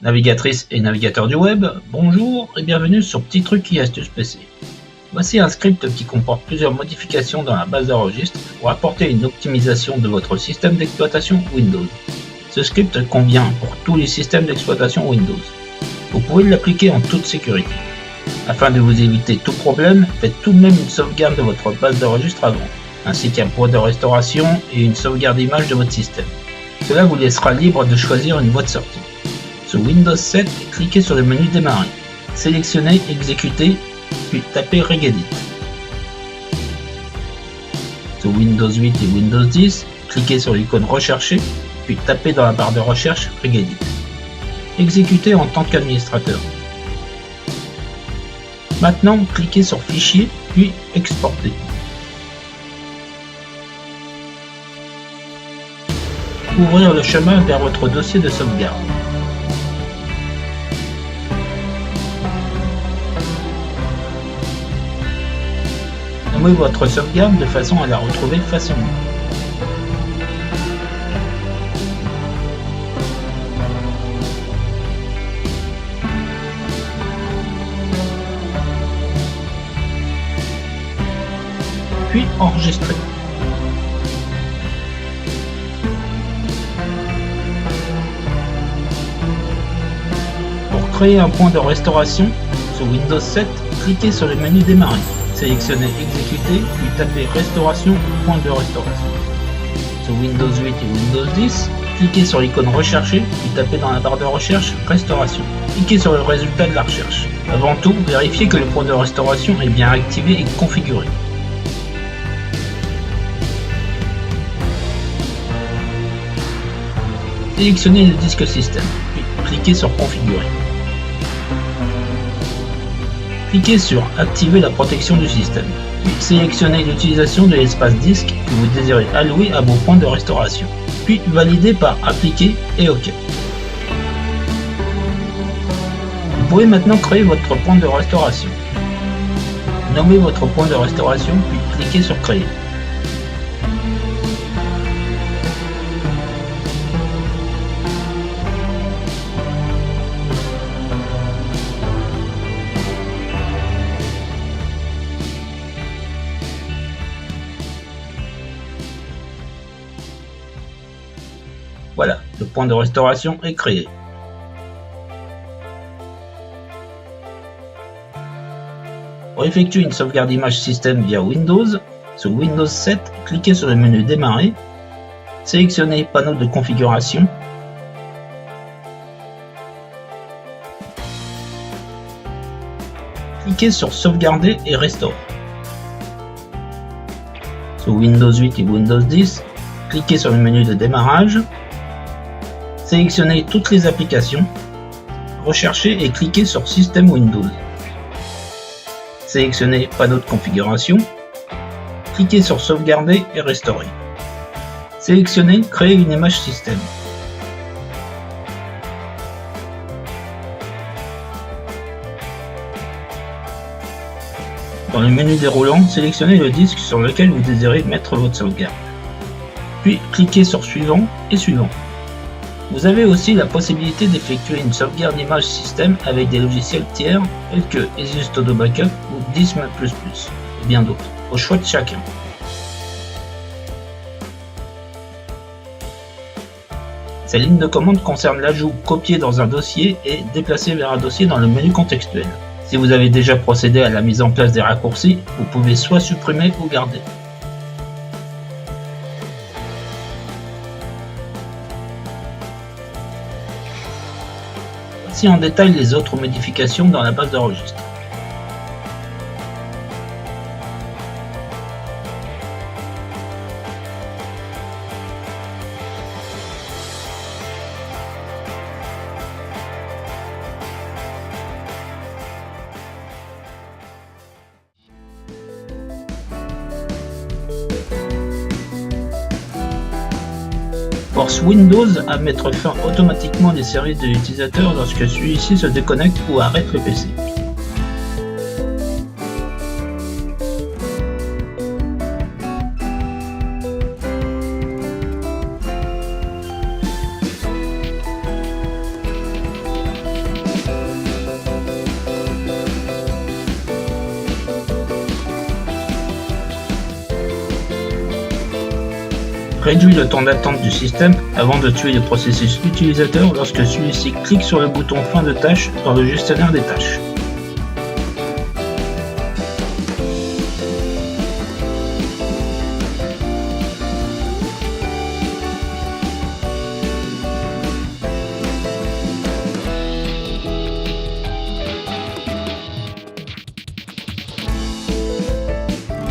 Navigatrice et navigateur du web, bonjour et bienvenue sur Petit Truc et Astuces PC. Voici un script qui comporte plusieurs modifications dans la base de registre pour apporter une optimisation de votre système d'exploitation Windows. Ce script convient pour tous les systèmes d'exploitation Windows. Vous pouvez l'appliquer en toute sécurité. Afin de vous éviter tout problème, faites tout de même une sauvegarde de votre base de registre avant, ainsi qu'un point de restauration et une sauvegarde image de votre système. Cela vous laissera libre de choisir une voie de sortie. Sur Windows 7, cliquez sur le menu Démarrer, sélectionnez Exécuter, puis tapez Regedit. Sur Windows 8 et Windows 10, cliquez sur l'icône Rechercher, puis tapez dans la barre de recherche Regedit. Exécutez en tant qu'administrateur. Maintenant, cliquez sur Fichier, puis Exporter. Ouvrir le chemin vers votre dossier de sauvegarde. Nommez votre sauvegarde de façon à la retrouver facilement. Puis enregistrer. Pour créer un point de restauration, sur Windows 7, cliquez sur le menu Démarrer. Sélectionnez Exécuter, puis tapez Restauration ou Point de restauration. Sur Windows 8 et Windows 10, cliquez sur l'icône Rechercher, puis tapez dans la barre de recherche Restauration. Cliquez sur le résultat de la recherche. Avant tout, vérifiez que le point de restauration est bien activé et configuré. Sélectionnez le disque système, puis cliquez sur Configurer. Cliquez sur Activer la protection du système, puis sélectionnez l'utilisation de l'espace disque que vous désirez allouer à vos points de restauration, puis validez par Appliquer et OK. Vous pouvez maintenant créer votre point de restauration. Nommez votre point de restauration, puis cliquez sur Créer. Voilà, le point de restauration est créé. Pour effectuer une sauvegarde image système via Windows, sur Windows 7, cliquez sur le menu Démarrer, sélectionnez Panneau de configuration, cliquez sur Sauvegarder et Restore. Sur Windows 8 et Windows 10, cliquez sur le menu de démarrage, sélectionnez toutes les applications, recherchez et cliquez sur Système Windows. Sélectionnez Panneau de configuration, cliquez sur Sauvegarder et Restaurer. Sélectionnez Créer une image système. Dans le menu déroulant, sélectionnez le disque sur lequel vous désirez mettre votre sauvegarde. Puis cliquez sur Suivant et Suivant. Vous avez aussi la possibilité d'effectuer une sauvegarde image système avec des logiciels tiers tels que Asus Todo Backup ou Dism++, et bien d'autres, au choix de chacun. Ces lignes de commande concernent l'ajout copier dans un dossier et déplacer vers un dossier dans le menu contextuel. Si vous avez déjà procédé à la mise en place des raccourcis, vous pouvez soit supprimer ou garder. Voici en détail les autres modifications dans la base de registre. Force Windows à mettre fin automatiquement des services de l'utilisateur lorsque celui-ci se déconnecte ou arrête le PC. Réduit le temps d'attente du système avant de tuer le processus utilisateur lorsque celui-ci clique sur le bouton fin de tâche dans le gestionnaire des tâches.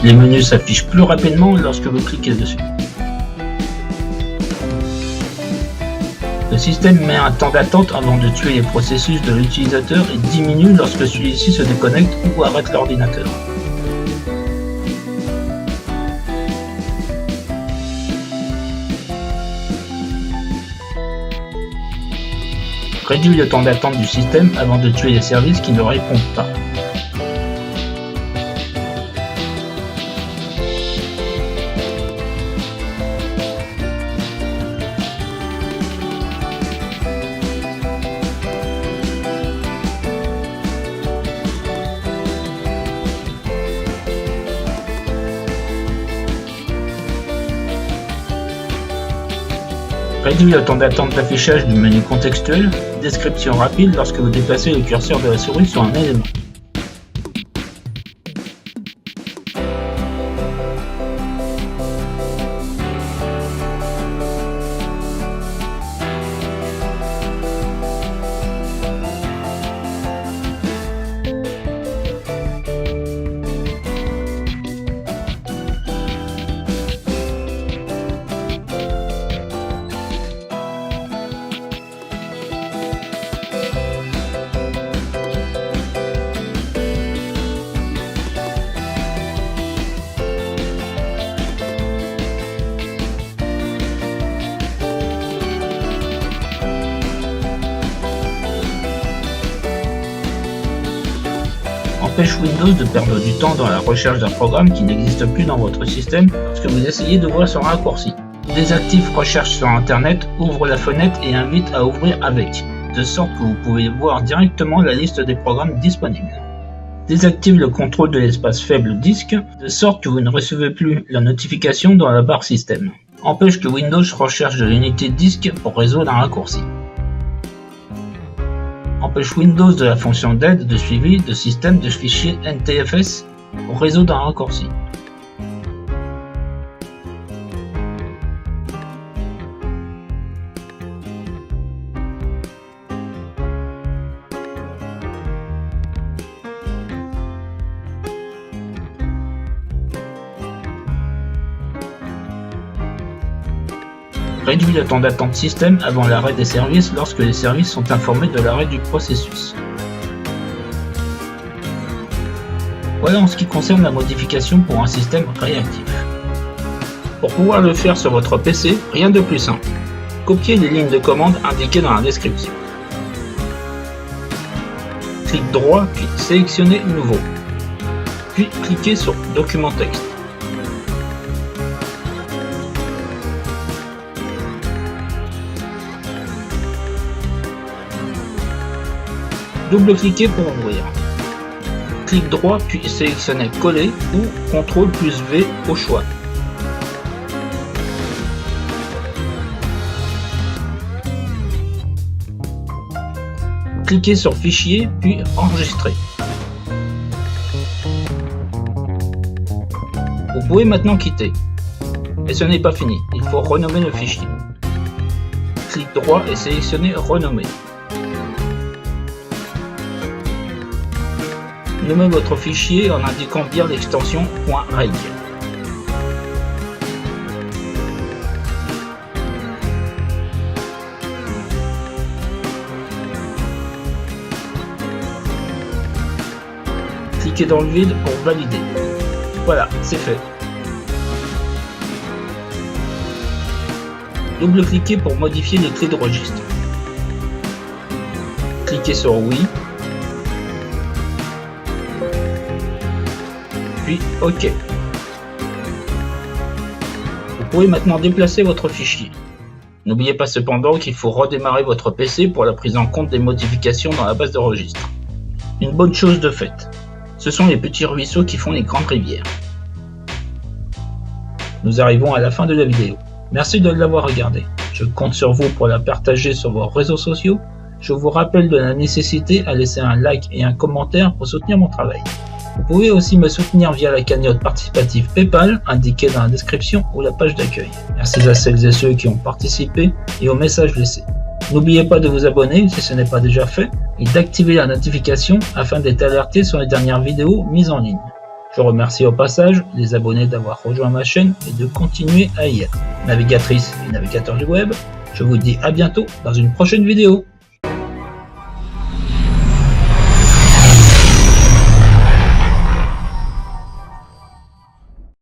Les menus s'affichent plus rapidement lorsque vous cliquez dessus. Le système met un temps d'attente avant de tuer les processus de l'utilisateur et diminue lorsque celui-ci se déconnecte ou arrête l'ordinateur. Réduit le temps d'attente du système avant de tuer les services qui ne répondent pas. Réduit le temps d'attente d'affichage du menu contextuel, description rapide lorsque vous déplacez le curseur de la souris sur un élément. Empêche Windows de perdre du temps dans la recherche d'un programme qui n'existe plus dans votre système lorsque vous essayez d'ouvrir son raccourci. Désactive Recherche sur Internet, ouvre la fenêtre et invite à ouvrir avec, de sorte que vous pouvez voir directement la liste des programmes disponibles. Désactive le contrôle de l'espace faible disque, de sorte que vous ne recevez plus la notification dans la barre système. Empêche que Windows recherche de l'unité disque pour résoudre un raccourci. Empêche Windows de la fonction d'aide de suivi de système de fichiers NTFS pour résoudre un raccourci. Réduit le temps d'attente système avant l'arrêt des services lorsque les services sont informés de l'arrêt du processus. Voilà en ce qui concerne la modification pour un système réactif. Pour pouvoir le faire sur votre PC, rien de plus simple. Copiez les lignes de commande indiquées dans la description. Clic droit puis sélectionnez Nouveau. Puis cliquez sur Document texte. Double-cliquez pour ouvrir. Clic droit puis sélectionnez Coller ou CTRL plus V au choix. Cliquez sur Fichier puis Enregistrer. Vous pouvez maintenant quitter. Et ce n'est pas fini, il faut renommer le fichier. Clic droit et sélectionnez Renommer. Nommez votre fichier en indiquant bien l'extension .reg. Cliquez dans le vide pour valider. Voilà, c'est fait. Double-cliquez pour modifier les clés de registre. Cliquez sur Oui. Puis OK. Vous pouvez maintenant déplacer votre fichier. N'oubliez pas cependant qu'il faut redémarrer votre PC pour la prise en compte des modifications dans la base de registre. Une bonne chose de faite. Ce sont les petits ruisseaux qui font les grandes rivières. Nous arrivons à la fin de la vidéo. Merci de l'avoir regardé. Je compte sur vous pour la partager sur vos réseaux sociaux. Je vous rappelle de la nécessité à laisser un like et un commentaire pour soutenir mon travail. Vous pouvez aussi me soutenir via la cagnotte participative PayPal indiquée dans la description ou la page d'accueil. Merci à celles et ceux qui ont participé et aux messages laissés. N'oubliez pas de vous abonner si ce n'est pas déjà fait et d'activer la notification afin d'être alerté sur les dernières vidéos mises en ligne. Je remercie au passage les abonnés d'avoir rejoint ma chaîne et de continuer à y être. Navigatrices et navigateurs du web, je vous dis à bientôt dans une prochaine vidéo.